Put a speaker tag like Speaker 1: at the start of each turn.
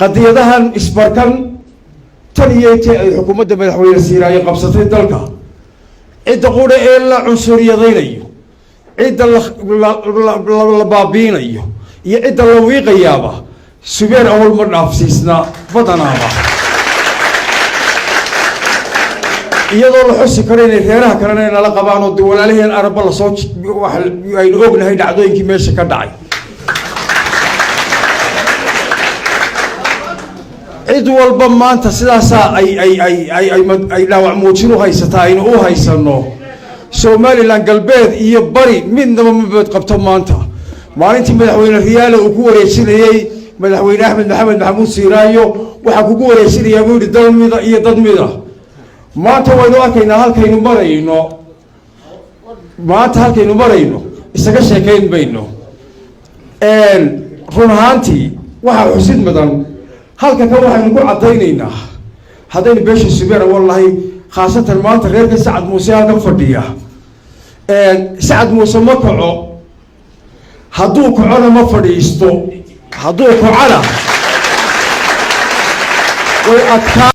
Speaker 1: qadiyadahan isbarkan taniyay xukuumadda madaxweyne siiraayo qabsatay dalka cidda qura ee la cunsuriyadaynayo cidda la baabiinayo iyo cidda la wiiqayaaba subeer awal ma dhaafsiisna badanaaba iyadoo la xusi karo inay reeraha kalena nala qabaan oo walaalaheen araba la soo aynu ognahay dhacdooyinkii meesha ka dhacay cid walba maanta sidaasaa ay dhaawac muujin u haysataa aynu u haysano Somaliland galbeed iyo bari midnaba ma bad qabto maanta maalintii madaxweyne riyaale uu ku wareejinayay madaxweyne Axmed Maxamed Maxamuud Siiraayo waxa kugu wareejinaya buu dalmida iyo dadmida maanta waynu arkaynaa halkaynu marayno isaga sheekayn bayno run ahaantii waxa xusid mudan halka ka waxaynu ku cadaynaynaa haddaynu beesha subeera wallahi khaasatan maanta reerka Sacad Muuse halkan fadhiya Sacad Muuse ma kaco hadduu kacona ma fadhiisto hadduu kacona way adkaa